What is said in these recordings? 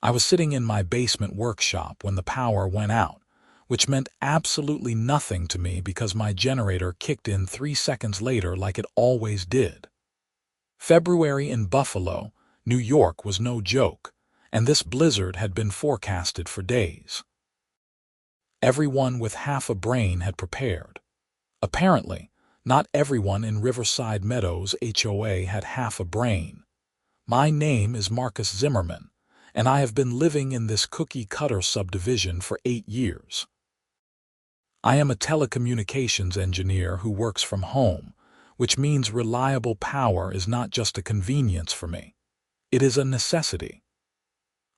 I was sitting in my basement workshop when the power went out, which meant absolutely nothing to me because my generator kicked in 3 seconds later like it always did. February in Buffalo, New York was no joke, and this blizzard had been forecasted for days. Everyone with half a brain had prepared. Apparently, not everyone in Riverside Meadows HOA had half a brain. My name is Marcus Zimmerman, and I have been living in this cookie-cutter subdivision for 8 years. I am a telecommunications engineer who works from home, which means reliable power is not just a convenience for me. It is a necessity.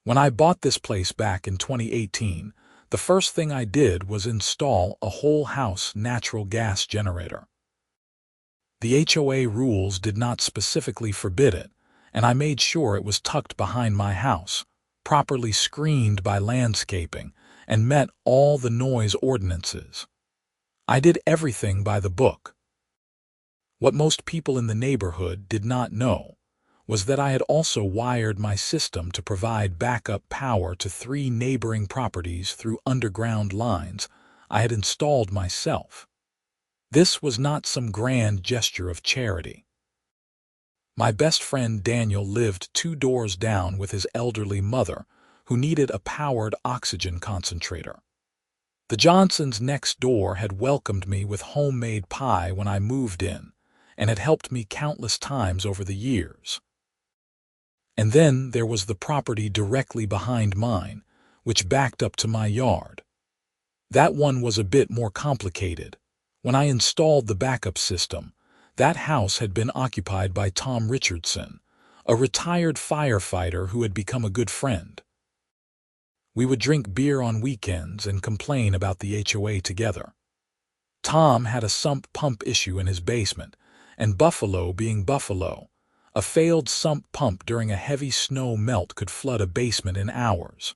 When I bought this place back in 2018, the first thing I did was install a whole house natural gas generator. The HOA rules did not specifically forbid it, and I made sure it was tucked behind my house, properly screened by landscaping, and met all the noise ordinances. I did everything by the book. What most people in the neighborhood did not know was that I had also wired my system to provide backup power to 3 neighboring properties through underground lines I had installed myself. This was not some grand gesture of charity. My best friend Daniel lived 2 doors down with his elderly mother, who needed a powered oxygen concentrator. The Johnsons next door had welcomed me with homemade pie when I moved in, and had helped me countless times over the years. And then there was the property directly behind mine, which backed up to my yard. That one was a bit more complicated. When I installed the backup system, that house had been occupied by Tom Richardson, a retired firefighter who had become a good friend. We would drink beer on weekends and complain about the HOA together. Tom had a sump pump issue in his basement, and Buffalo being Buffalo, a failed sump pump during a heavy snow melt could flood a basement in hours.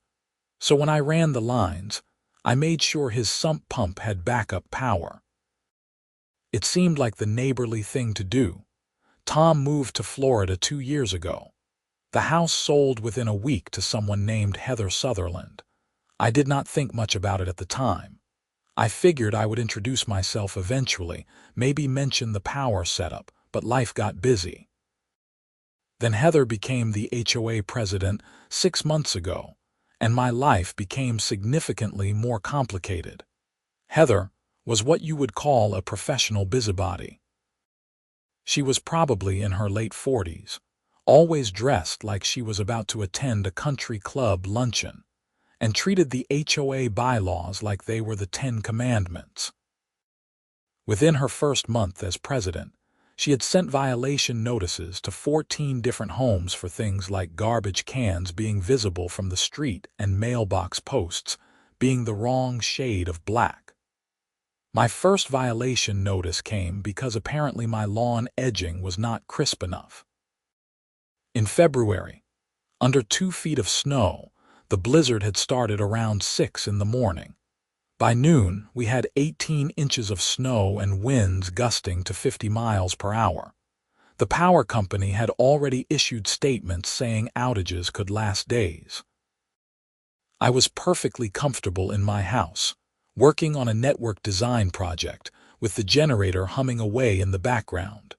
So when I ran the lines, I made sure his sump pump had backup power. It seemed like the neighborly thing to do. Tom moved to Florida 2 years ago. The house sold within a week to someone named Heather Sutherland. I did not think much about it at the time. I figured I would introduce myself eventually, maybe mention the power setup, but life got busy. Then Heather became the HOA president 6 months ago, and my life became significantly more complicated. Heather was what you would call a professional busybody. She was probably in her late 40s, always dressed like she was about to attend a country club luncheon, and treated the HOA bylaws like they were the 10 Commandments. Within her first month as president, she had sent violation notices to 14 different homes for things like garbage cans being visible from the street and mailbox posts being the wrong shade of black. My first violation notice came because apparently my lawn edging was not crisp enough. In February, under 2 feet of snow, the blizzard had started around 6 in the morning. By noon, we had 18 inches of snow and winds gusting to 50 miles per hour. The power company had already issued statements saying outages could last days. I was perfectly comfortable in my house, working on a network design project, with the generator humming away in the background.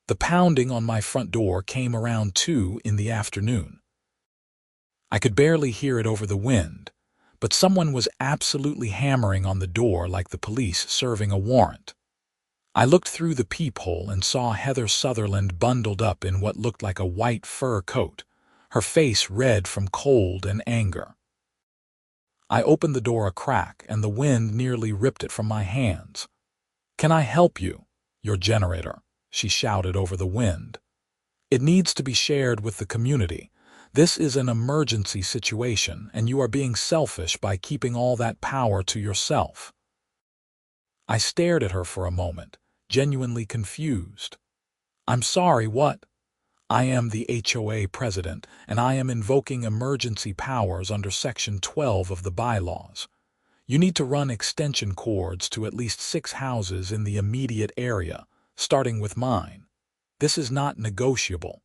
The pounding on my front door came around 2 in the afternoon. I could barely hear it over the wind, but someone was absolutely hammering on the door like the police serving a warrant. I looked through the peephole and saw Heather Sutherland bundled up in what looked like a white fur coat, her face red from cold and anger. I opened the door a crack and the wind nearly ripped it from my hands. "Can I help you, your generator?" she shouted over the wind. "It needs to be shared with the community. This is an emergency situation, and you are being selfish by keeping all that power to yourself." I stared at her for a moment, genuinely confused. "I'm sorry, what?" "I am the HOA president, and I am invoking emergency powers under Section 12 of the bylaws. You need to run extension cords to at least 6 houses in the immediate area, starting with mine. This is not negotiable."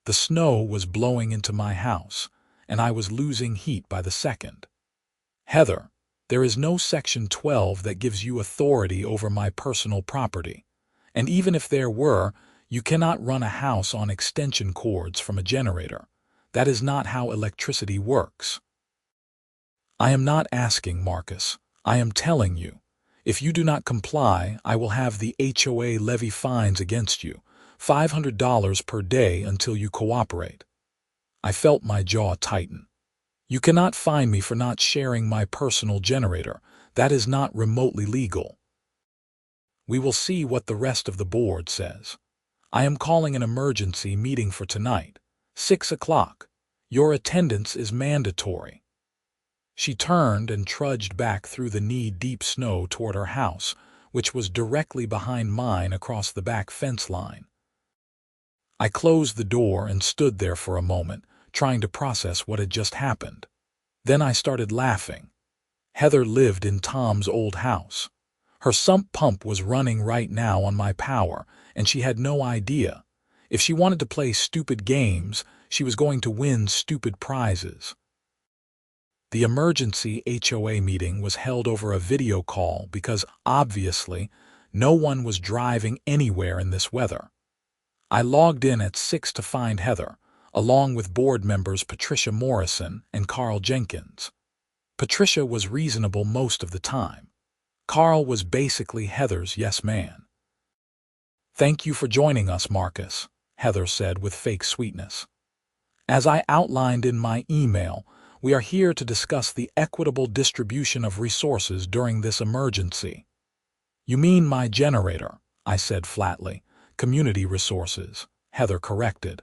The snow was blowing into my house, and I was losing heat by the second. Heather, there is no Section 12 that gives you authority over my personal property. And even if there were, you cannot run a house on extension cords from a generator. That is not how electricity works. I am not asking, Marcus. I am telling you. If you do not comply, I will have the HOA levy fines against you, $500 per day until you cooperate. I felt my jaw tighten. You cannot fine me for not sharing my personal generator. That is not remotely legal. We will see what the rest of the board says. I am calling an emergency meeting for tonight, 6 o'clock. Your attendance is mandatory. She turned and trudged back through the knee-deep snow toward her house, which was directly behind mine across the back fence line. I closed the door and stood there for a moment, trying to process what had just happened. Then I started laughing. Heather lived in Tom's old house. Her sump pump was running right now on my power, and she had no idea. If she wanted to play stupid games, she was going to win stupid prizes. The emergency HOA meeting was held over a video call because, obviously, no one was driving anywhere in this weather. I logged in at 6 to find Heather, along with board members Patricia Morrison and Carl Jenkins. Patricia was reasonable most of the time. Carl was basically Heather's yes man. "Thank you for joining us, Marcus," Heather said with fake sweetness. "As I outlined in my email, we are here to discuss the equitable distribution of resources during this emergency." "You mean my generator," I said flatly. "Community resources," Heather corrected.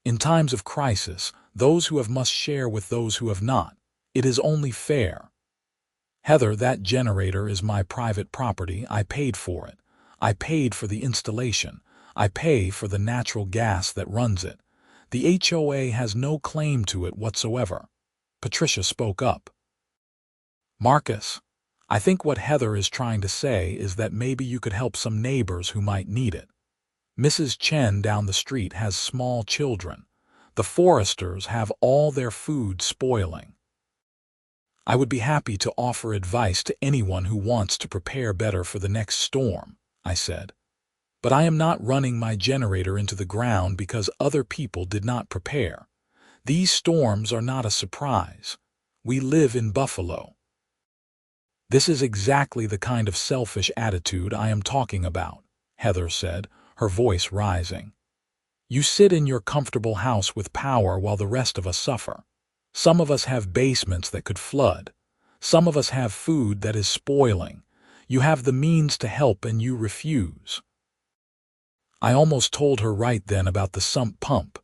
"In times of crisis, those who have must share with those who have not. It is only fair." "Heather, that generator is my private property. I paid for it. I paid for the installation. I pay for the natural gas that runs it. The HOA has no claim to it whatsoever." Patricia spoke up. "Marcus, I think what Heather is trying to say is that maybe you could help some neighbors who might need it. Mrs. Chen down the street has small children. The Foresters have all their food spoiling. I would be happy to offer advice to anyone who wants to prepare better for the next storm," I said. "But I am not running my generator into the ground because other people did not prepare. These storms are not a surprise. We live in Buffalo." "This is exactly the kind of selfish attitude I am talking about," Heather said, her voice rising. "You sit in your comfortable house with power while the rest of us suffer. Some of us have basements that could flood. Some of us have food that is spoiling. You have the means to help and you refuse." I almost told her right then about the sump pump,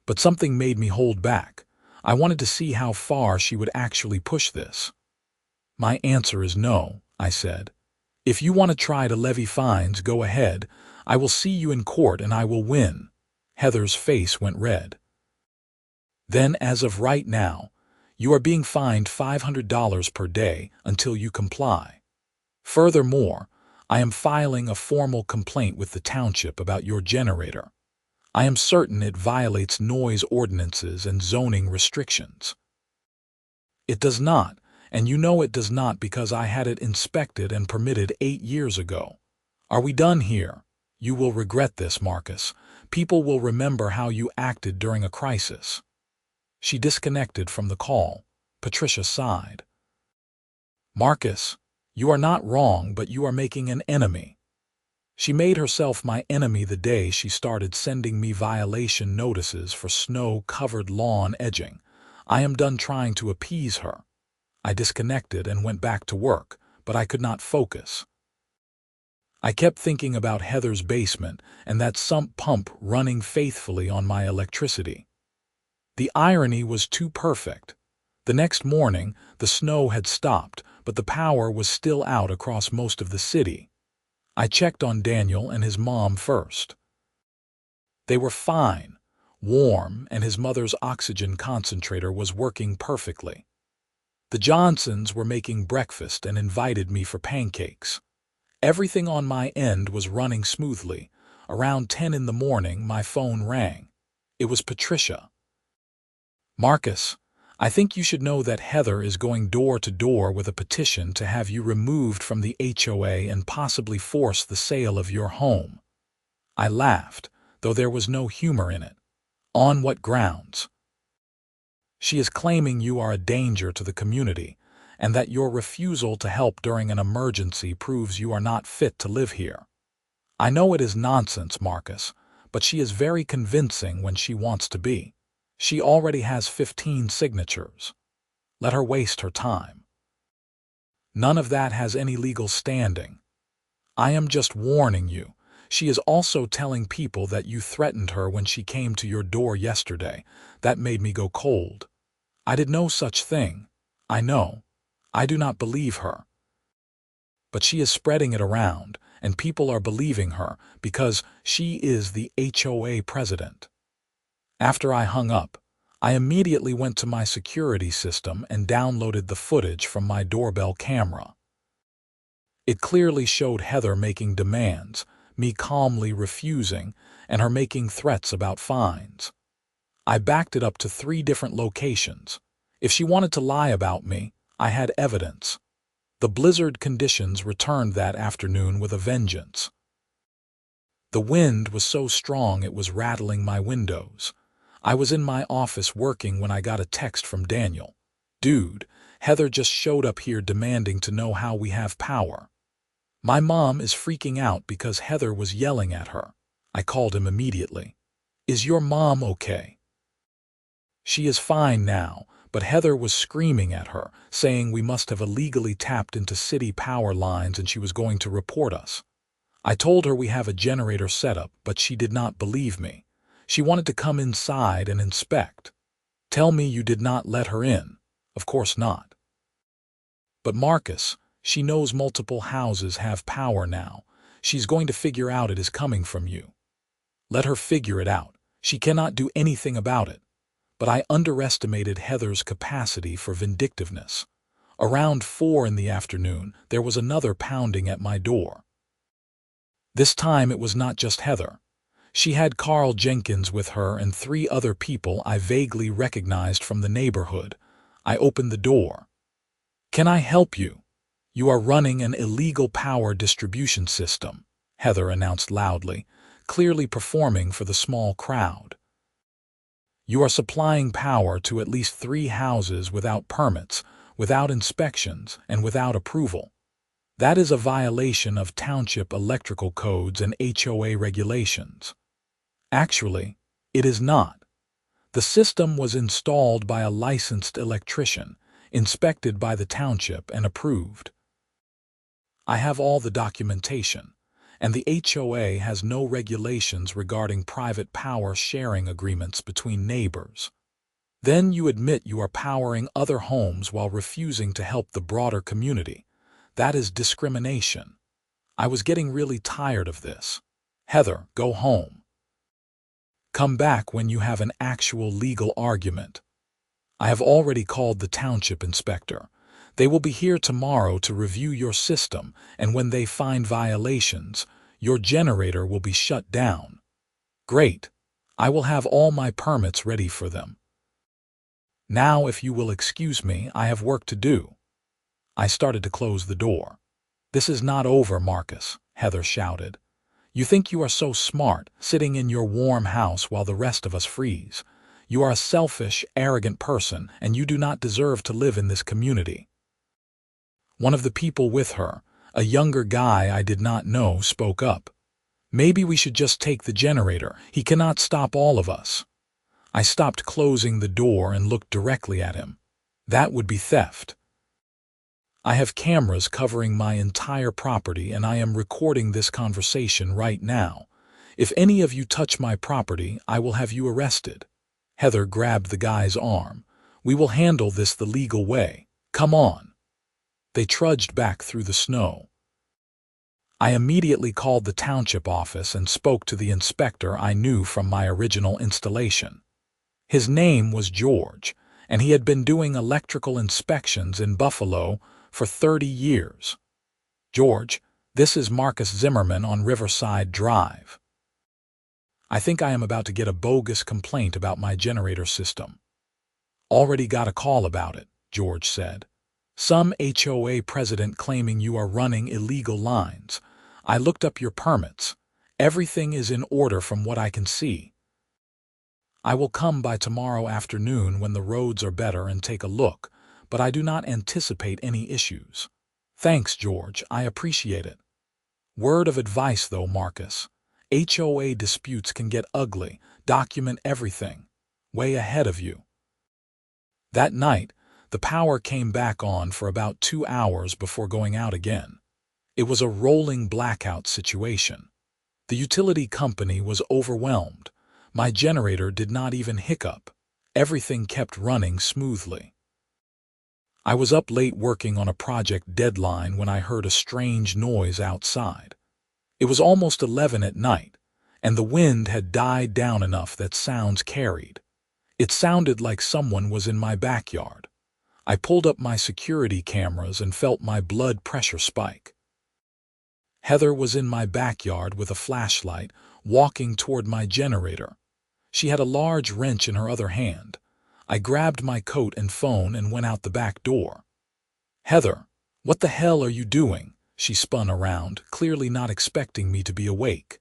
but something made me hold back. I wanted to see how far she would actually push this. "My answer is no," I said. "If you want to try to levy fines, go ahead. I will see you in court and I will win." Heather's face went red. "Then, as of right now, you are being fined $500 per day until you comply. Furthermore, I am filing a formal complaint with the township about your generator. I am certain it violates noise ordinances and zoning restrictions." "It does not, and you know it does not because I had it inspected and permitted 8 years ago. Are we done here? You will regret this, Marcus. People will remember how you acted during a crisis." She disconnected from the call. Patricia sighed. "Marcus, you are not wrong, but you are making an enemy." She made herself my enemy the day she started sending me violation notices for snow-covered lawn edging. I am done trying to appease her. I disconnected and went back to work, but I could not focus. I kept thinking about Heather's basement and that sump pump running faithfully on my electricity. The irony was too perfect. The next morning, the snow had stopped, but the power was still out across most of the city. I checked on Daniel and his mom first. They were fine, warm, and his mother's oxygen concentrator was working perfectly. The Johnsons were making breakfast and invited me for pancakes. Everything on my end was running smoothly. Around 10 in the morning, my phone rang. It was Patricia. Marcus, I think you should know that Heather is going door to door with a petition to have you removed from the HOA and possibly force the sale of your home. I laughed, though there was no humor in it. On what grounds? She is claiming you are a danger to the community, and that your refusal to help during an emergency proves you are not fit to live here. I know it is nonsense, Marcus, but she is very convincing when she wants to be. She already has 15 signatures. Let her waste her time. None of that has any legal standing. I am just warning you. She is also telling people that you threatened her when she came to your door yesterday. That made me go cold. I did no such thing. I know. I do not believe her. But she is spreading it around, and people are believing her because she is the HOA president. After I hung up, I immediately went to my security system and downloaded the footage from my doorbell camera. It clearly showed Heather making demands, me calmly refusing, and her making threats about fines. I backed it up to 3 different locations. If she wanted to lie about me, I had evidence. The blizzard conditions returned that afternoon with a vengeance. The wind was so strong it was rattling my windows. I was in my office working when I got a text from Daniel. Dude, Heather just showed up here demanding to know how we have power. My mom is freaking out because Heather was yelling at her. I called him immediately. Is your mom okay? She is fine now, but Heather was screaming at her, saying we must have illegally tapped into city power lines and she was going to report us. I told her we have a generator set up, but she did not believe me. She wanted to come inside and inspect. Tell me you did not let her in. Of course not. But Marcus, she knows multiple houses have power now. She's going to figure out it is coming from you. Let her figure it out. She cannot do anything about it. But I underestimated Heather's capacity for vindictiveness. Around 4 in the afternoon, there was another pounding at my door. This time it was not just Heather. She had Carl Jenkins with her and 3 other people I vaguely recognized from the neighborhood. I opened the door. Can I help you? You are running an illegal power distribution system, Heather announced loudly, clearly performing for the small crowd. You are supplying power to at least 3 houses without permits, without inspections, and without approval. That is a violation of township electrical codes and HOA regulations. Actually, it is not. The system was installed by a licensed electrician, inspected by the township and approved. I have all the documentation, and the HOA has no regulations regarding private power sharing agreements between neighbors. Then you admit you are powering other homes while refusing to help the broader community. That is discrimination. I was getting really tired of this. Heather, go home. Come back when you have an actual legal argument. I have already called the township inspector. They will be here tomorrow to review your system, and when they find violations, your generator will be shut down. Great. I will have all my permits ready for them. Now, if you will excuse me, I have work to do. I started to close the door. This is not over, Marcus, Heather shouted. You think you are so smart, sitting in your warm house while the rest of us freeze. You are a selfish, arrogant person, and you do not deserve to live in this community. One of the people with her, a younger guy I did not know, spoke up. Maybe we should just take the generator. He cannot stop all of us. I stopped closing the door and looked directly at him. That would be theft. I have cameras covering my entire property and I am recording this conversation right now. If any of you touch my property, I will have you arrested. Heather grabbed the guy's arm. We will handle this the legal way. Come on. They trudged back through the snow. I immediately called the township office and spoke to the inspector I knew from my original installation. His name was George, and he had been doing electrical inspections in Buffalo for 30 years. George, this is Marcus Zimmerman on Riverside Drive. I think I am about to get a bogus complaint about my generator system. Already got a call about it, George said. Some HOA president claiming you are running illegal lines. I looked up your permits. Everything is in order from what I can see. I will come by tomorrow afternoon when the roads are better and take a look, but I do not anticipate any issues. Thanks, George, I appreciate it. Word of advice though, Marcus. HOA disputes can get ugly. Document everything. Way ahead of you. That night, the power came back on for about 2 hours before going out again. It was a rolling blackout situation. The utility company was overwhelmed. My generator did not even hiccup. Everything kept running smoothly. I was up late working on a project deadline when I heard a strange noise outside. It was almost 11 at night, and the wind had died down enough that sounds carried. It sounded like someone was in my backyard. I pulled up my security cameras and felt my blood pressure spike. Heather was in my backyard with a flashlight, walking toward my generator. She had a large wrench in her other hand. I grabbed my coat and phone and went out the back door. Heather, what the hell are you doing? She spun around, clearly not expecting me to be awake.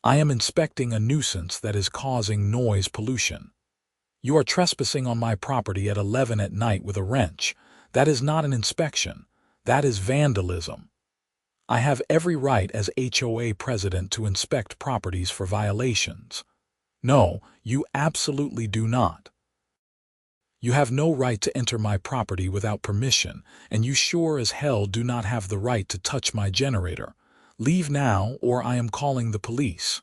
I am inspecting a nuisance that is causing noise pollution. You are trespassing on my property at 11 at night with a wrench. That is not an inspection. That is vandalism. I have every right as HOA president to inspect properties for violations. No, you absolutely do not. You have no right to enter my property without permission, and you sure as hell do not have the right to touch my generator. Leave now, or I am calling the police.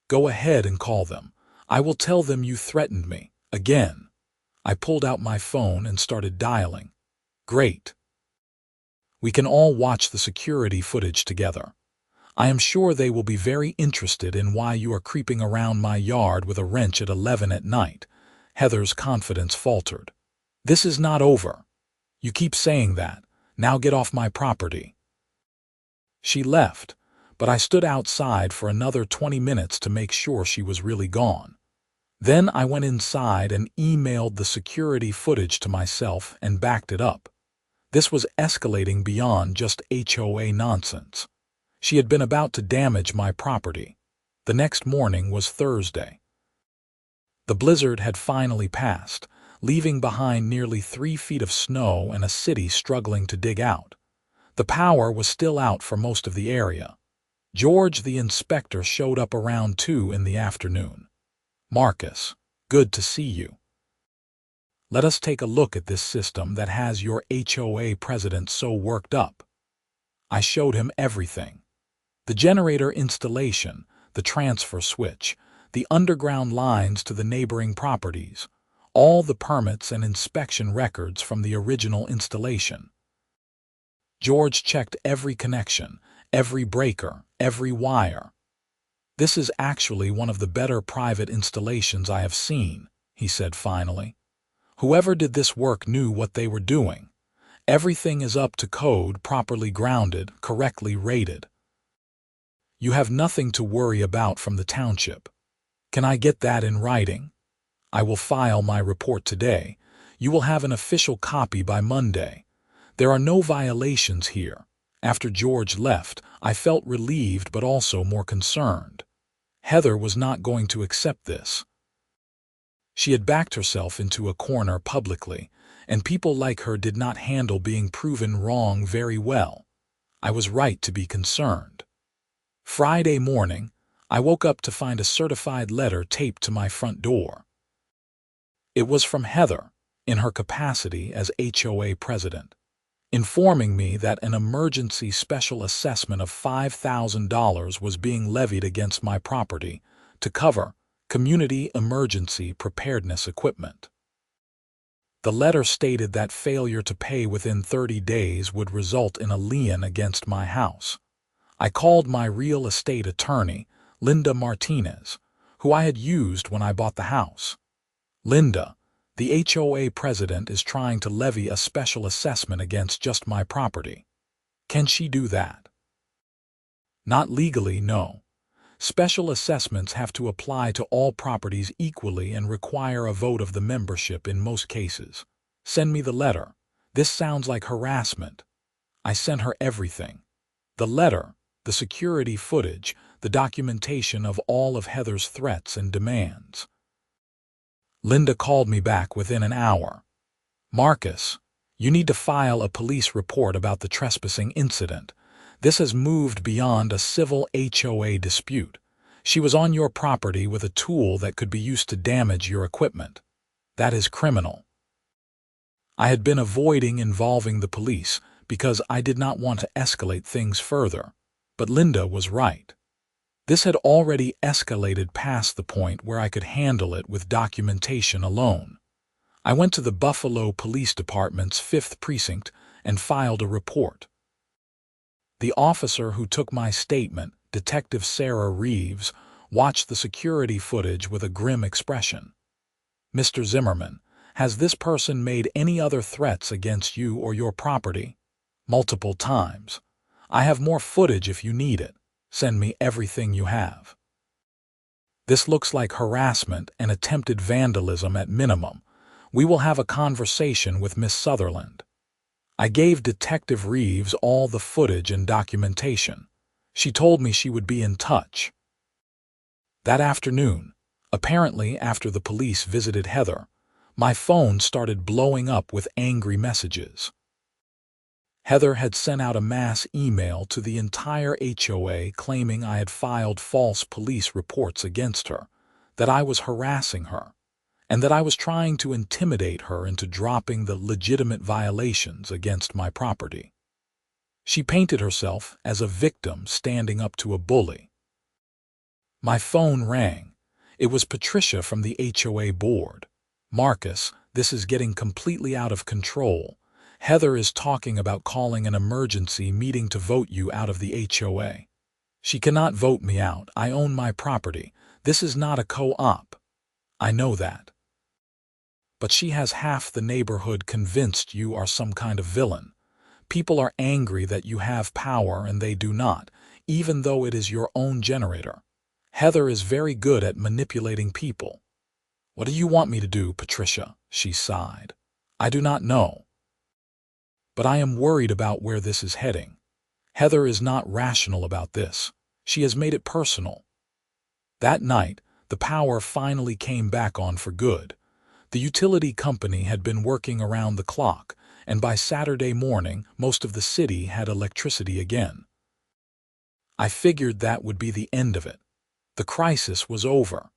Go ahead and call them. I will tell them you threatened me. Again. I pulled out my phone and started dialing. Great. We can all watch the security footage together. I am sure they will be very interested in why you are creeping around my yard with a wrench at 11 at night. Heather's confidence faltered. This is not over. You keep saying that. Now get off my property. She left, but I stood outside for another 20 minutes to make sure she was really gone. Then I went inside and emailed the security footage to myself and backed it up. This was escalating beyond just HOA nonsense. She had been about to damage my property. The next morning was Thursday. The blizzard had finally passed, leaving behind nearly 3 feet of snow and a city struggling to dig out. The power was still out for most of the area. George the inspector showed up around 2 in the afternoon. Marcus, good to see you. Let us take a look at this system that has your HOA president so worked up. I showed him everything. The generator installation, the transfer switch, the underground lines to the neighboring properties, all the permits and inspection records from the original installation. George checked every connection, every breaker, every wire. This is actually one of the better private installations I have seen, he said finally. Whoever did this work knew what they were doing. Everything is up to code, properly grounded, correctly rated. You have nothing to worry about from the township. Can I get that in writing? I will file my report today. You will have an official copy by Monday. There are no violations here. After George left, I felt relieved but also more concerned. Heather was not going to accept this. She had backed herself into a corner publicly, and people like her did not handle being proven wrong very well. I was right to be concerned. Friday morning, I woke up to find a certified letter taped to my front door. It was from Heather, in her capacity as HOA president, informing me that an emergency special assessment of $5,000 was being levied against my property to cover community emergency preparedness equipment. The letter stated that failure to pay within 30 days would result in a lien against my house. I called my real estate attorney, Linda Martinez, who I had used when I bought the house. Linda, the HOA president, is trying to levy a special assessment against just my property. Can she do that? Not legally, no. Special assessments have to apply to all properties equally and require a vote of the membership in most cases. Send me the letter. This sounds like harassment. I sent her everything. The letter, the security footage, the documentation of all of Heather's threats and demands. Linda called me back within an hour. Marcus, you need to file a police report about the trespassing incident. This has moved beyond a civil HOA dispute. She was on your property with a tool that could be used to damage your equipment. That is criminal. I had been avoiding involving the police because I did not want to escalate things further, but Linda was right. This had already escalated past the point where I could handle it with documentation alone. I went to the Buffalo Police Department's 5th Precinct and filed a report. The officer who took my statement, Detective Sarah Reeves, watched the security footage with a grim expression. Mr. Zimmerman, has this person made any other threats against you or your property? Multiple times. I have more footage if you need it. Send me everything you have. This looks like harassment and attempted vandalism at minimum. We will have a conversation with Miss Sutherland. I gave Detective Reeves all the footage and documentation. She told me she would be in touch. That afternoon, apparently after the police visited Heather, my phone started blowing up with angry messages. Heather had sent out a mass email to the entire HOA claiming I had filed false police reports against her, that I was harassing her, and that I was trying to intimidate her into dropping the legitimate violations against my property. She painted herself as a victim standing up to a bully. My phone rang. It was Patricia from the HOA board. Marcus, this is getting completely out of control. Heather is talking about calling an emergency meeting to vote you out of the HOA. She cannot vote me out. I own my property. This is not a co-op. I know that. But she has half the neighborhood convinced you are some kind of villain. People are angry that you have power and they do not, even though it is your own generator. Heather is very good at manipulating people. What do you want me to do, Patricia? She sighed. I do not know. But I am worried about where this is heading. Heather is not rational about this. She has made it personal. That night, the power finally came back on for good. The utility company had been working around the clock, and by Saturday morning, most of the city had electricity again. I figured that would be the end of it. The crisis was over.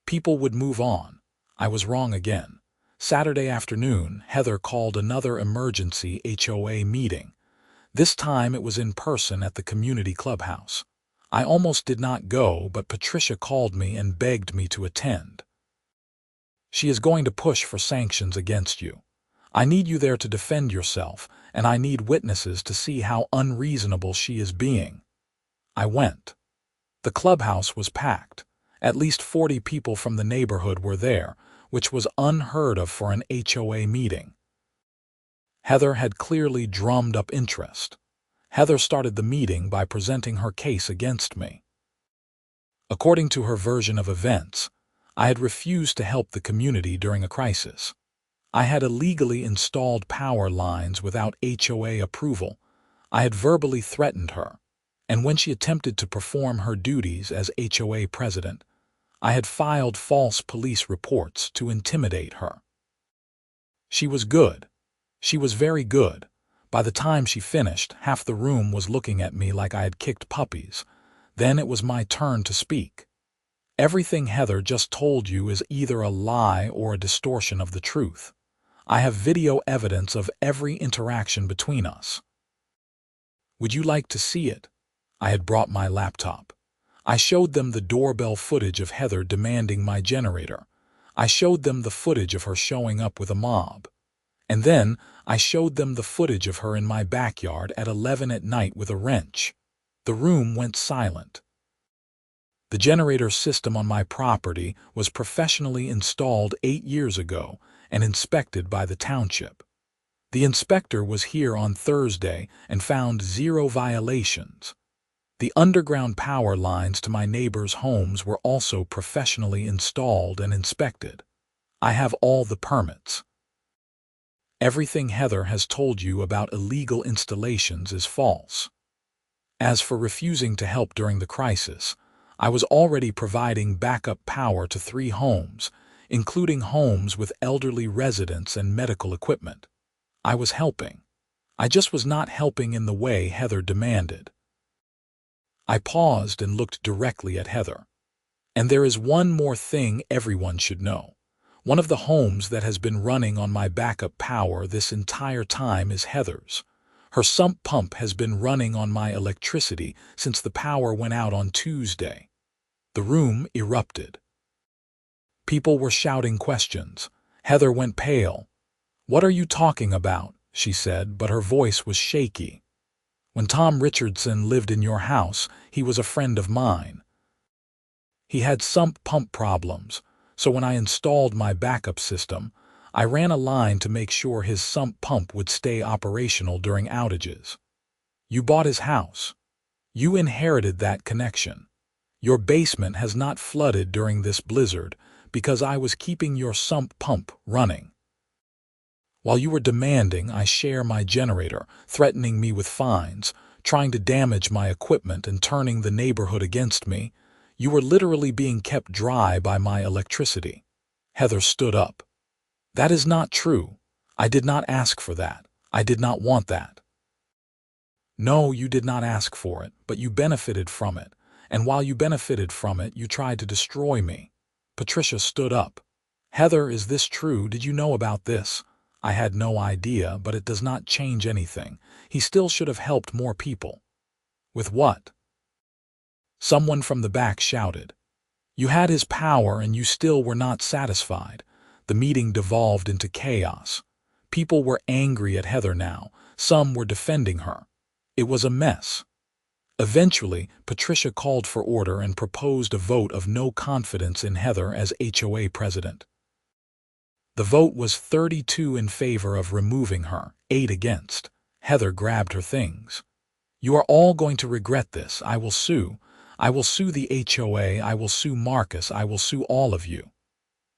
People would move on. I was wrong again. Saturday afternoon, Heather called another emergency HOA meeting. This time it was in person at the community clubhouse. I almost did not go, but Patricia called me and begged me to attend. She is going to push for sanctions against you. I need you there to defend yourself, and I need witnesses to see how unreasonable she is being. I went. The clubhouse was packed. At least 40 people from the neighborhood were there, which was unheard of for an HOA meeting. Heather had clearly drummed up interest. Heather started the meeting by presenting her case against me. According to her version of events, I had refused to help the community during a crisis. I had illegally installed power lines without HOA approval. I had verbally threatened her, and when she attempted to perform her duties as HOA president, I had filed false police reports to intimidate her. She was good. She was very good. By the time she finished, half the room was looking at me like I had kicked puppies. Then it was my turn to speak. Everything Heather just told you is either a lie or a distortion of the truth. I have video evidence of every interaction between us. Would you like to see it? I had brought my laptop. I showed them the doorbell footage of Heather demanding my generator. I showed them the footage of her showing up with a mob. And then I showed them the footage of her in my backyard at 11 at night with a wrench. The room went silent. The generator system on my property was professionally installed 8 years ago and inspected by the township. The inspector was here on Thursday and found 0 violations. The underground power lines to my neighbors' homes were also professionally installed and inspected. I have all the permits. Everything Heather has told you about illegal installations is false. As for refusing to help during the crisis, I was already providing backup power to 3 homes, including homes with elderly residents and medical equipment. I was helping. I just was not helping in the way Heather demanded. I paused and looked directly at Heather. And there is one more thing everyone should know. One of the homes that has been running on my backup power this entire time is Heather's. Her sump pump has been running on my electricity since the power went out on Tuesday. The room erupted. People were shouting questions. Heather went pale. "What are you talking about?" she said, but her voice was shaky. "When Tom Richardson lived in your house, he was a friend of mine. He had sump pump problems, so when I installed my backup system, I ran a line to make sure his sump pump would stay operational during outages. You bought his house. You inherited that connection. Your basement has not flooded during this blizzard because I was keeping your sump pump running. While you were demanding I share my generator, threatening me with fines, trying to damage my equipment and turning the neighborhood against me, you were literally being kept dry by my electricity." Heather stood up. "That is not true. I did not ask for that. I did not want that." "No, you did not ask for it, but you benefited from it. And while you benefited from it, you tried to destroy me." Patricia stood up. "Heather, is this true? Did you know about this?" "I had no idea, but it does not change anything. He still should have helped more people." "With what?" Someone from the back shouted. "You had his power and you still were not satisfied." The meeting devolved into chaos. People were angry at Heather now. Some were defending her. It was a mess. Eventually, Patricia called for order and proposed a vote of no confidence in Heather as HOA president. The vote was 32 in favor of removing her, 8 against. Heather grabbed her things. "You are all going to regret this. I will sue. I will sue the HOA. I will sue Marcus. I will sue all of you."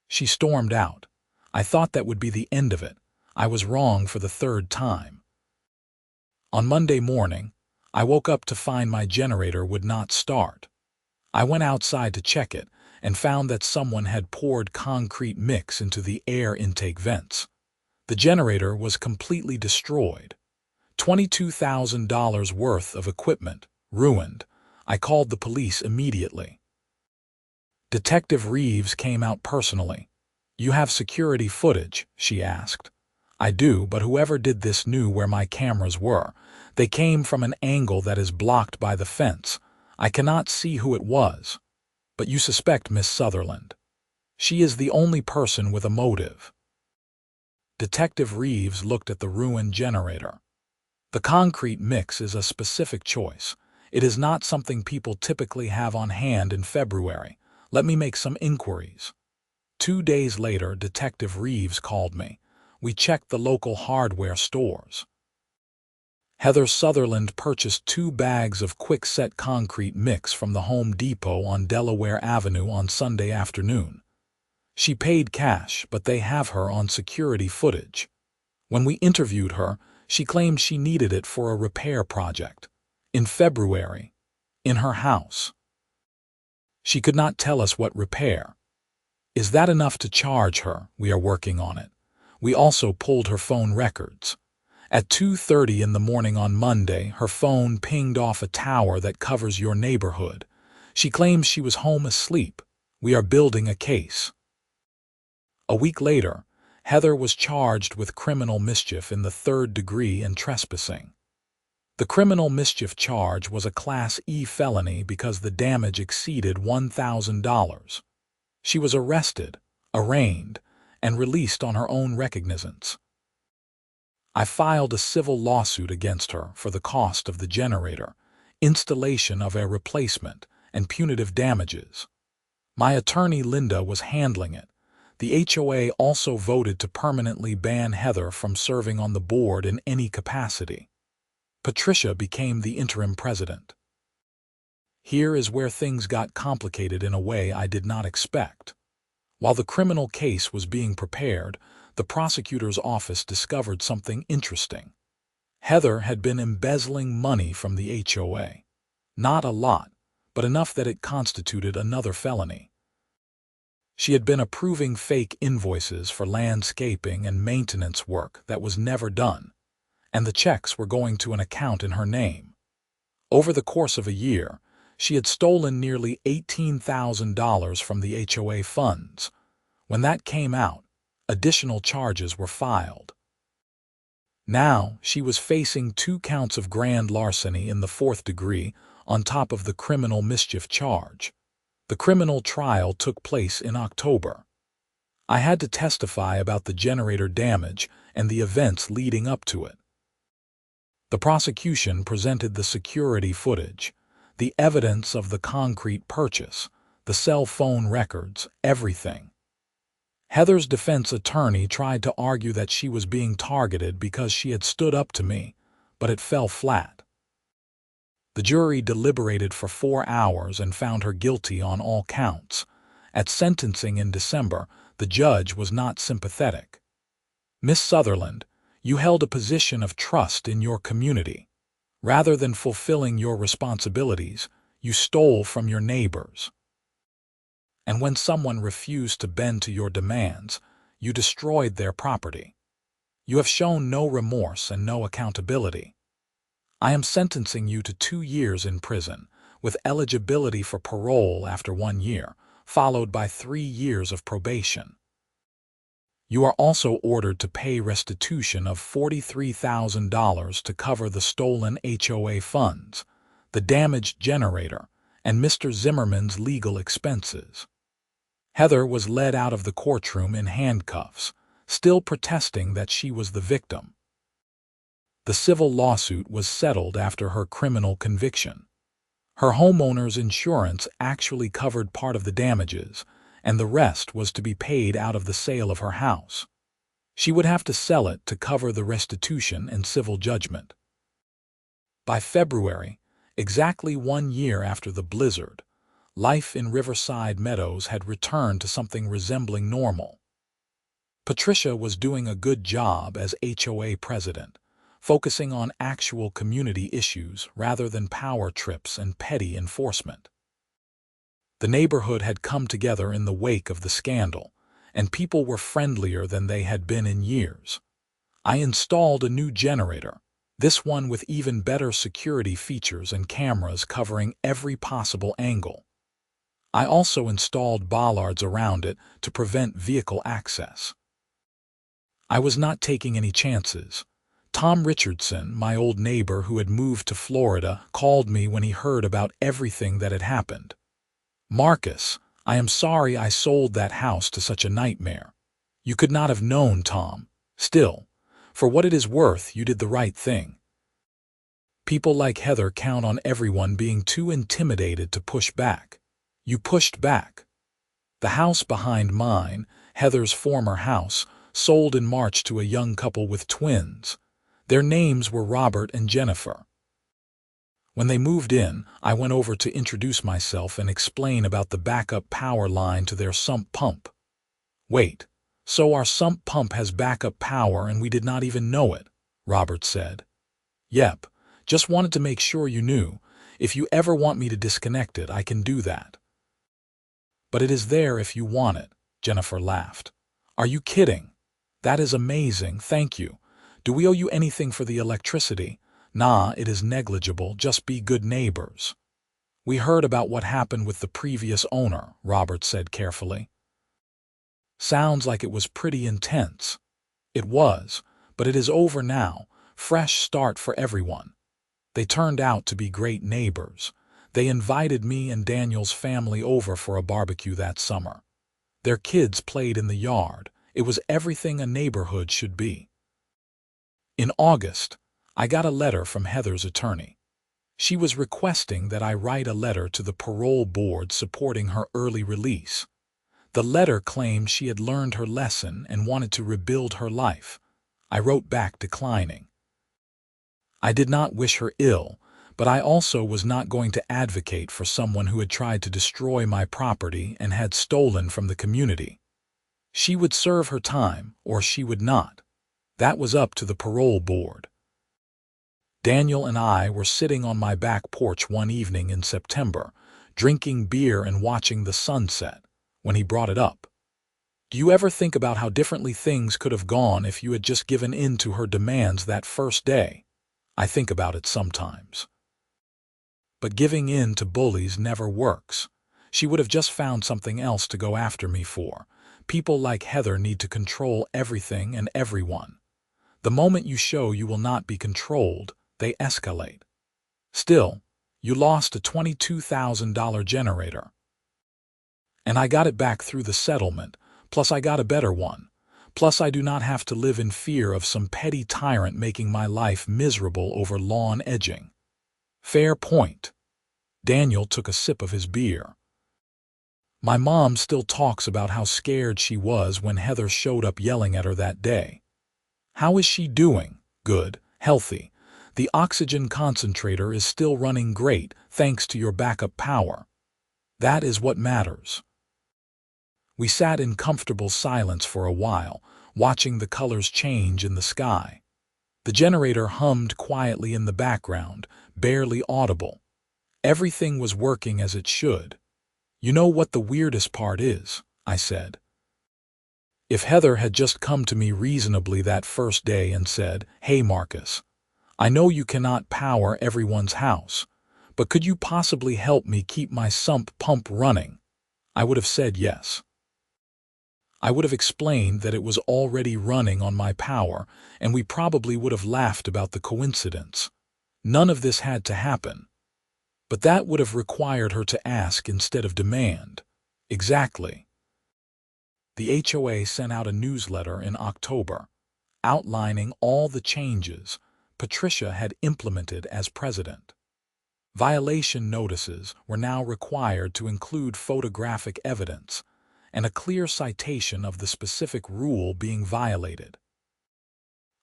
She stormed out. I thought that would be the end of it. I was wrong for the 3rd time. On Monday morning, I woke up to find my generator would not start. I went outside to check it and found that someone had poured concrete mix into the air intake vents. The generator was completely destroyed. $22,000 worth of equipment ruined. I called the police immediately. Detective Reeves came out personally. "You have security footage?" she asked. "I do, but whoever did this knew where my cameras were. They came from an angle that is blocked by the fence. I cannot see who it was. But you suspect Miss Sutherland. She is the only person with a motive." Detective Reeves looked at the ruined generator. "The concrete mix is a specific choice. It is not something people typically have on hand in February. Let me make some inquiries." 2 days later, Detective Reeves called me. We checked the local hardware stores. Heather Sutherland purchased 2 bags of quick-set concrete mix from the Home Depot on Delaware Avenue on Sunday afternoon. She paid cash, but they have her on security footage. When we interviewed her, she claimed she needed it for a repair project. In February, in her house. She could not tell us what repair. Is that enough to charge her? We are working on it. We also pulled her phone records. At 2:30 in the morning on Monday, her phone pinged off a tower that covers your neighborhood. She claims she was home asleep. We are building a case. A week later, Heather was charged with criminal mischief in the 3rd degree and trespassing. The criminal mischief charge was a Class E felony because the damage exceeded $1,000. She was arrested, arraigned, and released on her own recognizance. I filed a civil lawsuit against her for the cost of the generator, installation of a replacement, and punitive damages. My attorney Linda was handling it. The HOA also voted to permanently ban Heather from serving on the board in any capacity. Patricia became the interim president. Here is where things got complicated in a way I did not expect. While the criminal case was being prepared, the prosecutor's office discovered something interesting. Heather had been embezzling money from the HOA. Not a lot, but enough that it constituted another felony. She had been approving fake invoices for landscaping and maintenance work that was never done, and the checks were going to an account in her name. Over the course of a year, she had stolen nearly $18,000 from the HOA funds. When that came out, additional charges were filed. Now she was facing 2 counts of grand larceny in the 4th degree on top of the criminal mischief charge. The criminal trial took place in October. I had to testify about the generator damage and the events leading up to it. The prosecution presented the security footage, the evidence of the concrete purchase, the cell phone records, everything. Heather's defense attorney tried to argue that she was being targeted because she had stood up to me, but it fell flat. The jury deliberated for 4 hours and found her guilty on all counts. At sentencing in December, the judge was not sympathetic. "Miss Sutherland, you held a position of trust in your community. Rather than fulfilling your responsibilities, you stole from your neighbors. And when someone refused to bend to your demands, you destroyed their property. You have shown no remorse and no accountability. I am sentencing you to 2 years in prison, with eligibility for parole after 1 year, followed by 3 years of probation. You are also ordered to pay restitution of $43,000 to cover the stolen HOA funds, the damaged generator, and Mr. Zimmerman's legal expenses." Heather was led out of the courtroom in handcuffs, still protesting that she was the victim. The civil lawsuit was settled after her criminal conviction. Her homeowner's insurance actually covered part of the damages, and the rest was to be paid out of the sale of her house. She would have to sell it to cover the restitution and civil judgment. By February, exactly 1 year after the blizzard, life in Riverside Meadows had returned to something resembling normal. Patricia was doing a good job as HOA president, focusing on actual community issues rather than power trips and petty enforcement. The neighborhood had come together in the wake of the scandal, and people were friendlier than they had been in years. I installed a new generator, this one with even better security features and cameras covering every possible angle. I also installed bollards around it to prevent vehicle access. I was not taking any chances. Tom Richardson, my old neighbor who had moved to Florida, called me when he heard about everything that had happened. "Marcus, I am sorry I sold that house to such a nightmare. You could not have known, Tom. Still, for what it is worth, you did the right thing." People like Heather count on everyone being too intimidated to push back. You pushed back. The house behind mine, Heather's former house, sold in March to a young couple with twins. Their names were Robert and Jennifer. When they moved in, I went over to introduce myself and explain about the backup power line to their sump pump. "Wait, so our sump pump has backup power and we did not even know it," Robert said. "Yep, just wanted to make sure you knew. If you ever want me to disconnect it, I can do that." "But it is there if you want it," Jennifer laughed. "Are you kidding? That is amazing, thank you. Do we owe you anything for the electricity?" "Nah, it is negligible, just be good neighbors." "We heard about what happened with the previous owner," Robert said carefully. "Sounds like it was pretty intense." "It was, but it is over now, fresh start for everyone." They turned out to be great neighbors. They invited me and Daniel's family over for a barbecue that summer. Their kids played in the yard. It was everything a neighborhood should be. In August, I got a letter from Heather's attorney. She was requesting that I write a letter to the parole board supporting her early release. The letter claimed she had learned her lesson and wanted to rebuild her life. I wrote back declining. I did not wish her ill, But I also was not going to advocate for someone who had tried to destroy my property and had stolen from the community. She would serve her time, or she would not. That was up to the parole board. Daniel and I were sitting on my back porch one evening in September, drinking beer and watching the sunset, when he brought it up. Do you ever think about how differently things could have gone if you had just given in to her demands that first day? I think about it sometimes. But giving in to bullies never works. She would have just found something else to go after me for. People like Heather need to control everything and everyone. The moment you show you will not be controlled, they escalate. Still, you lost a $22,000 generator. And I got it back through the settlement, plus I got a better one. Plus I do not have to live in fear of some petty tyrant making my life miserable over lawn edging. Fair point. Daniel took a sip of his beer. My mom still talks about how scared she was when Heather showed up yelling at her that day. How is she doing? Good, healthy. The oxygen concentrator is still running great thanks to your backup power. That is what matters. We sat in comfortable silence for a while, watching the colors change in the sky. The generator hummed quietly in the background, barely audible. Everything was working as it should. You know what the weirdest part is? I said. If Heather had just come to me reasonably that first day and said, "Hey Marcus, I know you cannot power everyone's house, but could you possibly help me keep my sump pump running?" I would have said yes. I would have explained that it was already running on my power, and we probably would have laughed about the coincidence. None of this had to happen. But that would have required her to ask instead of demand. Exactly. The HOA sent out a newsletter in October, outlining all the changes Patricia had implemented as president. Violation notices were now required to include photographic evidence and a clear citation of the specific rule being violated.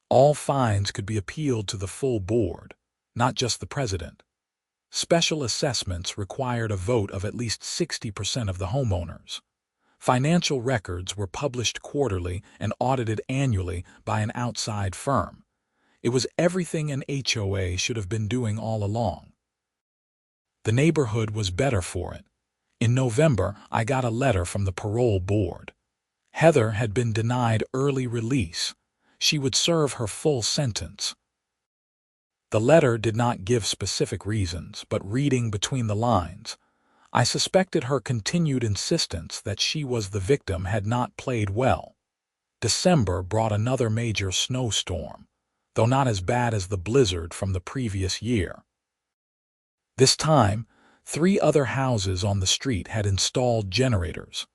All fines could be appealed to the full board, not just the president. Special assessments required a vote of at least 60% of the homeowners. Financial records were published quarterly and audited annually by an outside firm. It was everything an HOA should have been doing all along. The neighborhood was better for it. In November, I got a letter from the parole board. Heather had been denied early release. She would serve her full sentence. The letter did not give specific reasons, but reading between the lines, I suspected her continued insistence that she was the victim had not played well. December brought another major snowstorm, though not as bad as the blizzard from the previous year. This time, 3 other houses on the street had installed generators.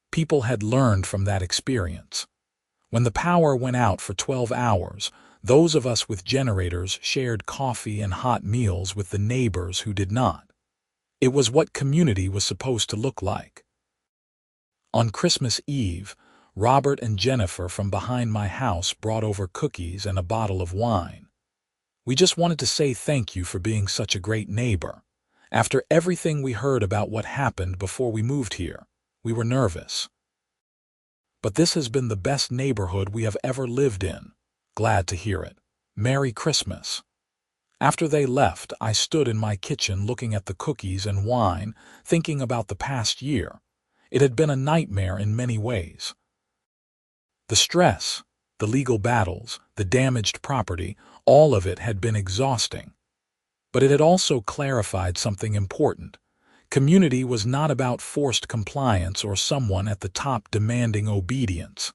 People had learned from that experience. When the power went out for 12 hours, those of us with generators shared coffee and hot meals with the neighbors who did not. It was what community was supposed to look like. On Christmas Eve, Robert and Jennifer from behind my house brought over cookies and a bottle of wine. We just wanted to say thank you for being such a great neighbor. After everything we heard about what happened before we moved here, we were nervous. But this has been the best neighborhood we have ever lived in. Glad to hear it. Merry Christmas. After they left, I stood in my kitchen looking at the cookies and wine, thinking about the past year. It had been a nightmare in many ways. The stress, the legal battles, the damaged property, all of it had been exhausting. But it had also clarified something important. Community was not about forced compliance or someone at the top demanding obedience.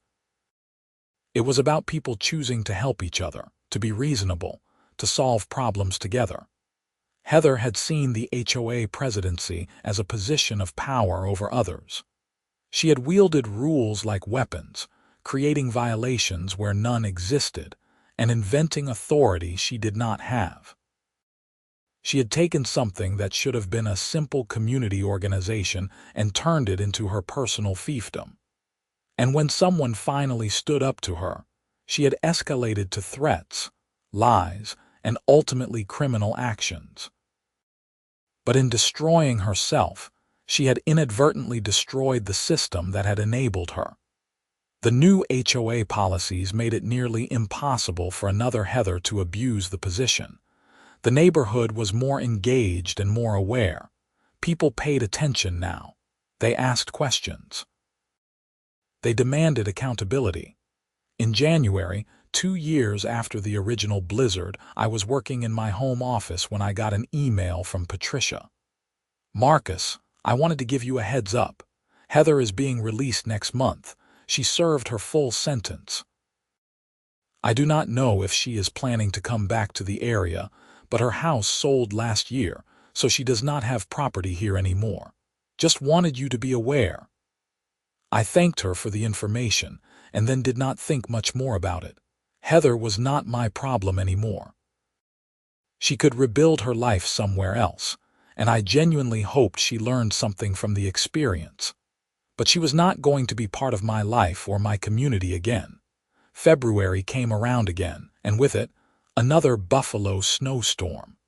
It was about people choosing to help each other, to be reasonable, to solve problems together. Heather had seen the HOA presidency as a position of power over others. She had wielded rules like weapons, creating violations where none existed, and inventing authority she did not have. She had taken something that should have been a simple community organization and turned it into her personal fiefdom. And when someone finally stood up to her, she had escalated to threats, lies, and ultimately criminal actions. But in destroying herself, she had inadvertently destroyed the system that had enabled her. The new HOA policies made it nearly impossible for another Heather to abuse the position. The neighborhood was more engaged and more aware. People paid attention now. They asked questions. They demanded accountability. In January, 2 years after the original blizzard, I was working in my home office when I got an email from Patricia. "Marcus, I wanted to give you a heads up. Heather is being released next month. She served her full sentence. I do not know if she is planning to come back to the area, but her house sold last year, so she does not have property here anymore. Just wanted you to be aware." I thanked her for the information and then did not think much more about it. Heather was not my problem anymore. She could rebuild her life somewhere else, and I genuinely hoped she learned something from the experience. But she was not going to be part of my life or my community again. February came around again, and with it, another Buffalo snowstorm.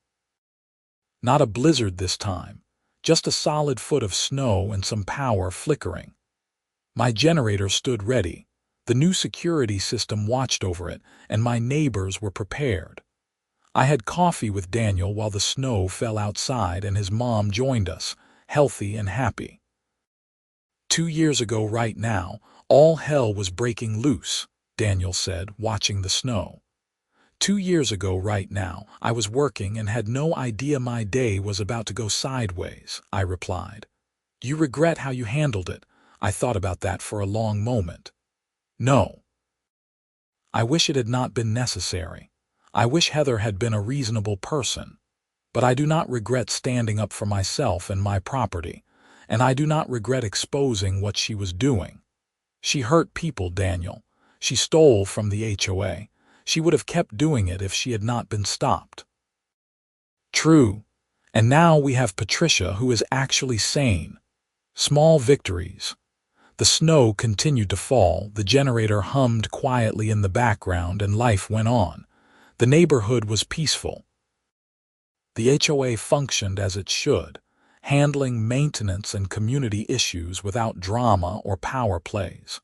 Not a blizzard this time, just a solid foot of snow and some power flickering. My generator stood ready, the new security system watched over it, and my neighbors were prepared. I had coffee with Daniel while the snow fell outside, and his mom joined us, healthy and happy. 2 years ago right now, all hell was breaking loose, Daniel said, watching the snow. 2 years ago right now, I was working and had no idea my day was about to go sideways, I replied. "Do you regret how you handled it?" I thought about that for a long moment. "No. I wish it had not been necessary. I wish Heather had been a reasonable person. But I do not regret standing up for myself and my property, and I do not regret exposing what she was doing. She hurt people, Daniel. She stole from the HOA. She would have kept doing it if she had not been stopped." True. And now we have Patricia, who is actually sane. Small victories. The snow continued to fall, the generator hummed quietly in the background, and life went on. The neighborhood was peaceful. The HOA functioned as it should, handling maintenance and community issues without drama or power plays.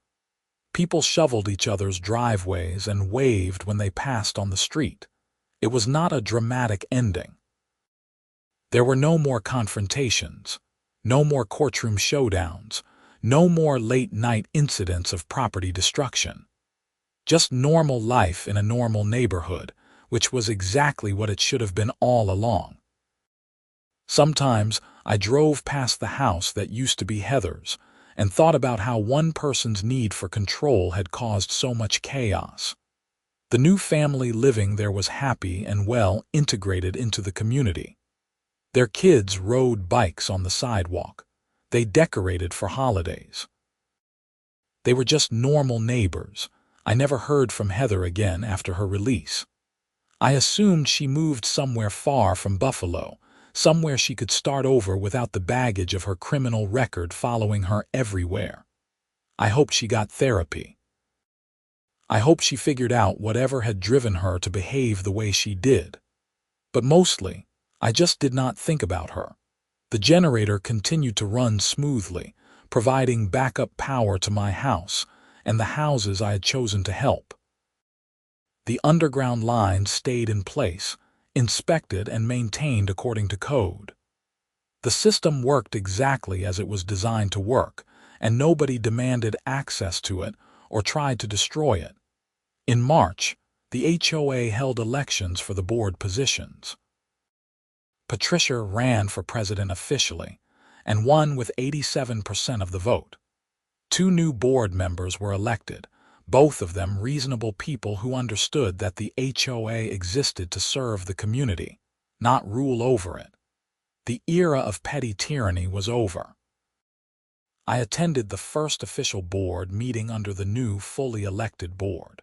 People shoveled each other's driveways and waved when they passed on the street. It was not a dramatic ending. There were no more confrontations, no more courtroom showdowns, no more late-night incidents of property destruction. Just normal life in a normal neighborhood, which was exactly what it should have been all along. Sometimes I drove past the house that used to be Heather's and thought about how one person's need for control had caused so much chaos. The new family living there was happy and well integrated into the community. Their kids rode bikes on the sidewalk. They decorated for holidays. They were just normal neighbors. I never heard from Heather again after her release. I assumed she moved somewhere far from Buffalo, somewhere she could start over without the baggage of her criminal record following her everywhere. I hoped she got therapy. I hoped she figured out whatever had driven her to behave the way she did. But mostly, I just did not think about her. The generator continued to run smoothly, providing backup power to my house and the houses I had chosen to help. The underground lines stayed in place, inspected and maintained according to code. The system worked exactly as it was designed to work, and nobody demanded access to it or tried to destroy it. In March, the HOA held elections for the board positions. Patricia ran for president officially and won with 87% of the vote. 2 new board members were elected, both of them reasonable people who understood that the HOA existed to serve the community, not rule over it. The era of petty tyranny was over. I attended the first official board meeting under the new fully elected board.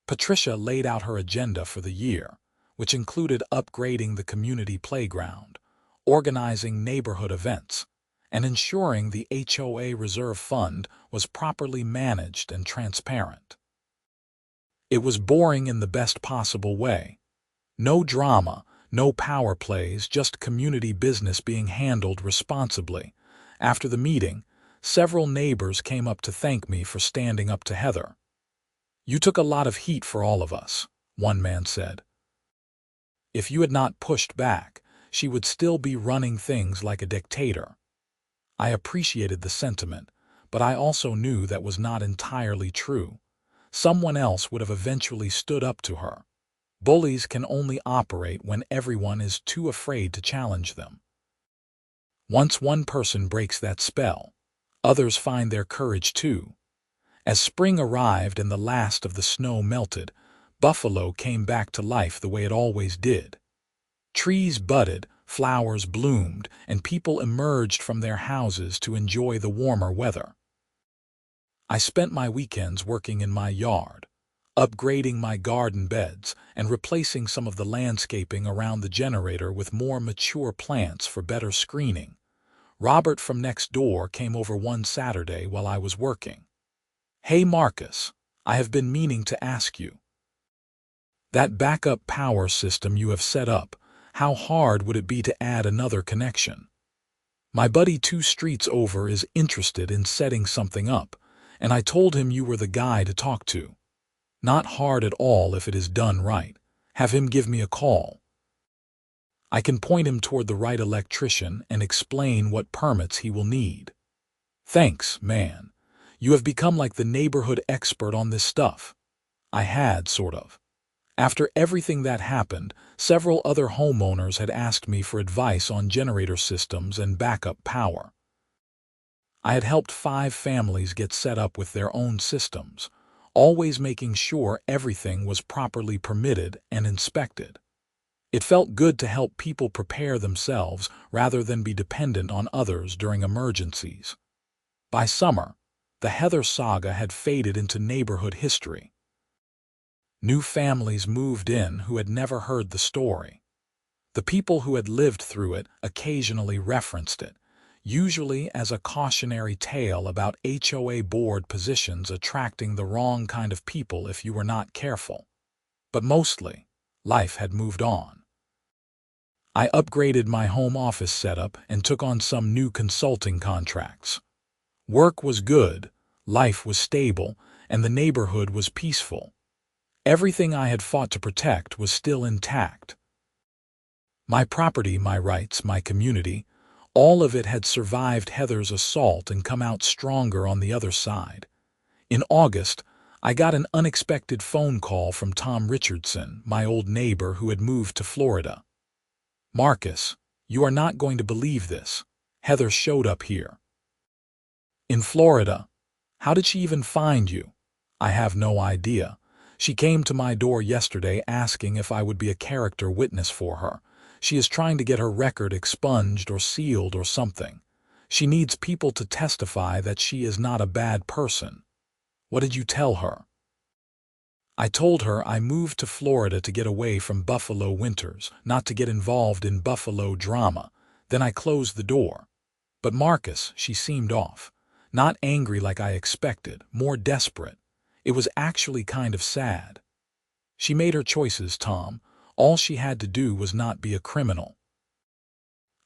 Patricia laid out her agenda for the year, which included upgrading the community playground, organizing neighborhood events, and ensuring the HOA reserve fund was properly managed and transparent. It was boring in the best possible way. No drama, No power plays, just community business being handled responsibly. After the meeting, several neighbors came up to thank me for standing up to Heather. "You took a lot of heat for all of us," one man said. "If you had not pushed back, she would still be running things like a dictator." I appreciated the sentiment, but I also knew that was not entirely true. Someone else would have eventually stood up to her. Bullies can only operate when everyone is too afraid to challenge them. Once one person breaks that spell, others find their courage too. As spring arrived and the last of the snow melted, Buffalo came back to life the way it always did. Trees budded, flowers bloomed, and people emerged from their houses to enjoy the warmer weather. I spent my weekends working in my yard, upgrading my garden beds and replacing some of the landscaping around the generator with more mature plants for better screening. Robert from next door came over one Saturday while I was working. "Hey Marcus, I have been meaning to ask you. That backup power system you have set up, how hard would it be to add another connection? My buddy 2 streets over is interested in setting something up, and I told him you were the guy to talk to. Not hard at all if it is done right. Have him give me a call. I can point him toward the right electrician and explain what permits he will need." "Thanks, man. You have become like the neighborhood expert on this stuff." I had, sort of. After everything that happened, several other homeowners had asked me for advice on generator systems and backup power. I had helped 5 families get set up with their own systems, always making sure everything was properly permitted and inspected. It felt good to help people prepare themselves rather than be dependent on others during emergencies. By summer, the Heather saga had faded into neighborhood history. New families moved in who had never heard the story. The people who had lived through it occasionally referenced it, usually as a cautionary tale about HOA board positions attracting the wrong kind of people if you were not careful. But mostly, life had moved on. I upgraded my home office setup and took on some new consulting contracts. Work was good, life was stable, and the neighborhood was peaceful. Everything I had fought to protect was still intact. My property, my rights, my community, all of it had survived Heather's assault and come out stronger on the other side. In August, I got an unexpected phone call from Tom Richardson, my old neighbor who had moved to Florida. "Marcus, you are not going to believe this. Heather showed up here." "In Florida? How did she even find you?" "I have no idea. She came to my door yesterday asking if I would be a character witness for her. She is trying to get her record expunged or sealed or something. She needs people to testify that she is not a bad person." "What did you tell her?" "I told her I moved to Florida to get away from Buffalo winters, not to get involved in Buffalo drama. Then I closed the door. But Marcus, she seemed off. Not angry like I expected, more desperate. It was actually kind of sad. She made her choices, Tom. All she had to do was not be a criminal."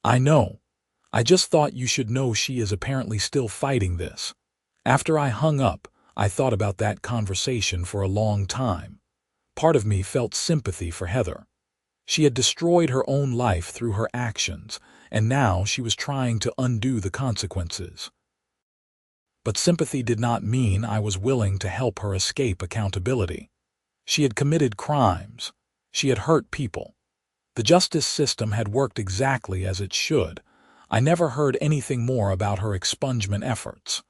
"I know. I just thought you should know she is apparently still fighting this." After I hung up, I thought about that conversation for a long time. Part of me felt sympathy for Heather. She had destroyed her own life through her actions, and now she was trying to undo the consequences. But sympathy did not mean I was willing to help her escape accountability. She had committed crimes. She had hurt people. The justice system had worked exactly as it should. I never heard anything more about her expungement efforts.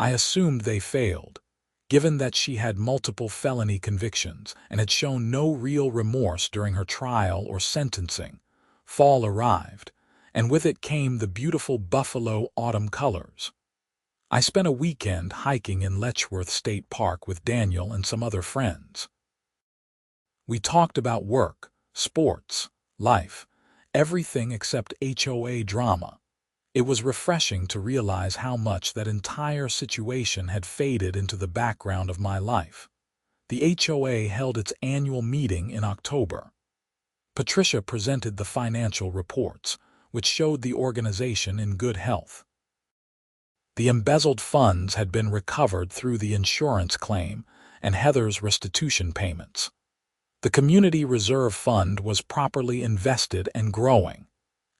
I assumed they failed, given that she had multiple felony convictions and had shown no real remorse during her trial or sentencing. Fall arrived, and with it came the beautiful Buffalo autumn colors. I spent a weekend hiking in Letchworth State Park with Daniel and some other friends. We talked about work, sports, life, everything except HOA drama. It was refreshing to realize how much that entire situation had faded into the background of my life. The HOA held its annual meeting in October. Patricia presented the financial reports, which showed the organization in good health. The embezzled funds had been recovered through the insurance claim and Heather's restitution payments. The Community Reserve Fund was properly invested and growing.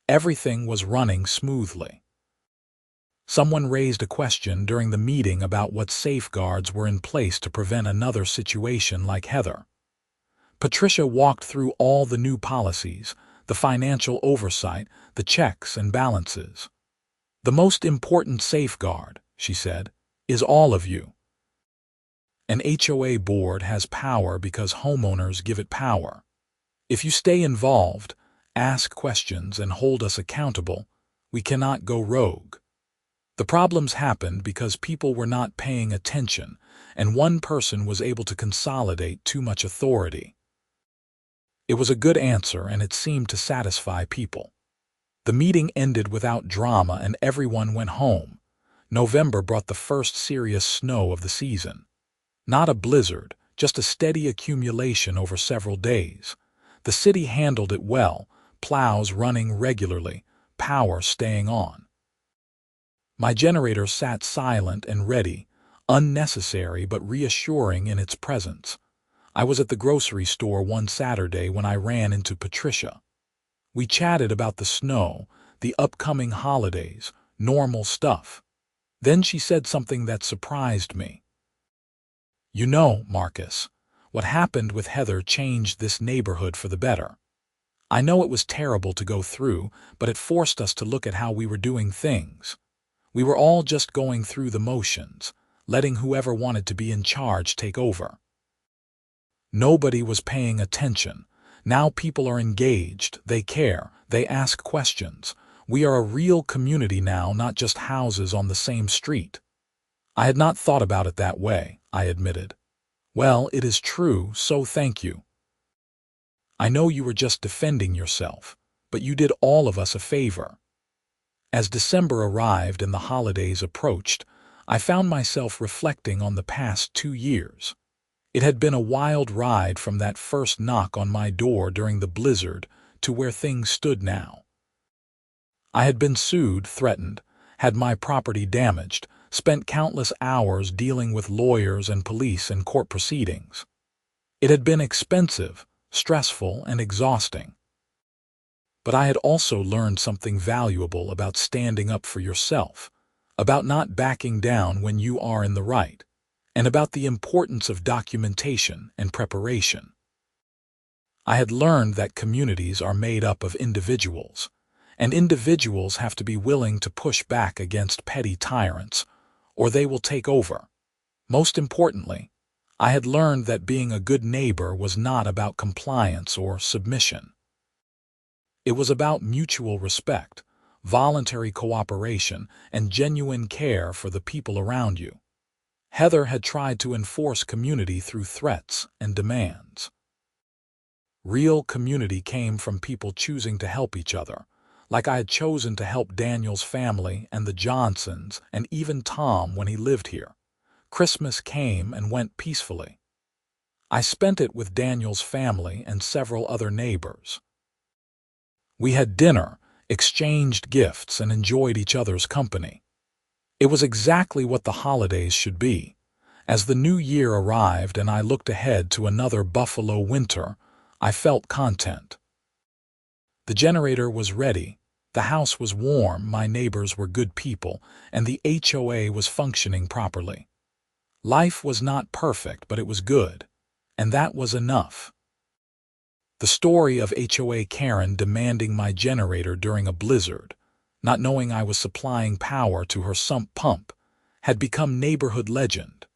Everything was running smoothly. Someone raised a question during the meeting about what safeguards were in place to prevent another situation like Heather. Patricia walked through all the new policies, the financial oversight, the checks and balances. "The most important safeguard," she said, "is all of you. An HOA board has power because homeowners give it power. If you stay involved, ask questions and hold us accountable, we cannot go rogue." The problems happened because people were not paying attention, and one person was able to consolidate too much authority. It was a good answer, and it seemed to satisfy people. The meeting ended without drama and everyone went home. November brought the first serious snow of the season. Not a blizzard, just a steady accumulation over several days. The city handled it well, plows running regularly, power staying on. My generator sat silent and ready, unnecessary but reassuring in its presence. I was at the grocery store one Saturday when I ran into Patricia. We chatted about the snow, the upcoming holidays, normal stuff. Then she said something that surprised me. "You know, Marcus, what happened with Heather changed this neighborhood for the better. I know it was terrible to go through, but it forced us to look at how we were doing things. We were all just going through the motions, letting whoever wanted to be in charge take over. Nobody was paying attention. Now people are engaged, they care, they ask questions. We are a real community now, not just houses on the same street." "I had not thought about it that way," I admitted. "Well, it is true, so thank you. I know you were just defending yourself, but you did all of us a favor." As December arrived and the holidays approached, I found myself reflecting on the past 2 years. It had been a wild ride from that first knock on my door during the blizzard to where things stood now. I had been sued, threatened, had my property damaged, spent countless hours dealing with lawyers and police and court proceedings. It had been expensive, stressful, and exhausting. But I had also learned something valuable about standing up for yourself, about not backing down when you are in the right, and about the importance of documentation and preparation. I had learned that communities are made up of individuals, and individuals have to be willing to push back against petty tyrants, or they will take over. Most importantly, I had learned that being a good neighbor was not about compliance or submission. It was about mutual respect, voluntary cooperation, and genuine care for the people around you. Heather had tried to enforce community through threats and demands. Real community came from people choosing to help each other, like I had chosen to help Daniel's family and the Johnsons and even Tom when he lived here. Christmas came and went peacefully. I spent it with Daniel's family and several other neighbors. We had dinner, exchanged gifts, and enjoyed each other's company. It was exactly what the holidays should be. As the new year arrived and I looked ahead to another Buffalo winter, I felt content. The generator was ready, the house was warm, my neighbors were good people, and the HOA was functioning properly. Life was not perfect, but it was good, and that was enough. The story of HOA Karen demanding my generator during a blizzard, not knowing I was supplying power to her sump pump, had become neighborhood legend.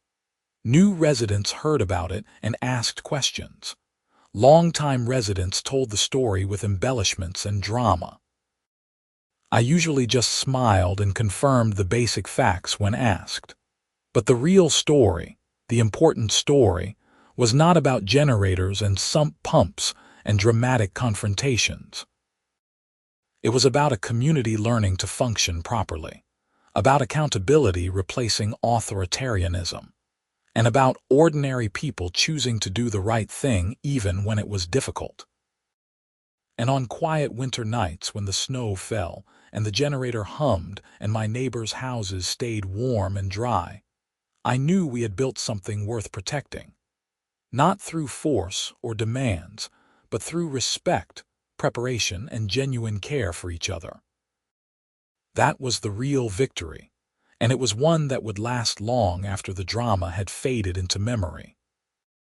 New residents heard about it and asked questions. Longtime residents told the story with embellishments and drama. I usually just smiled and confirmed the basic facts when asked. But the real story, the important story, was not about generators and sump pumps and dramatic confrontations. It was about a community learning to function properly, about accountability replacing authoritarianism, and about ordinary people choosing to do the right thing even when it was difficult. And on quiet winter nights when the snow fell and the generator hummed and my neighbors' houses stayed warm and dry, I knew we had built something worth protecting. Not through force or demands, but through respect, preparation, and genuine care for each other. That was the real victory, and it was one that would last long after the drama had faded into memory.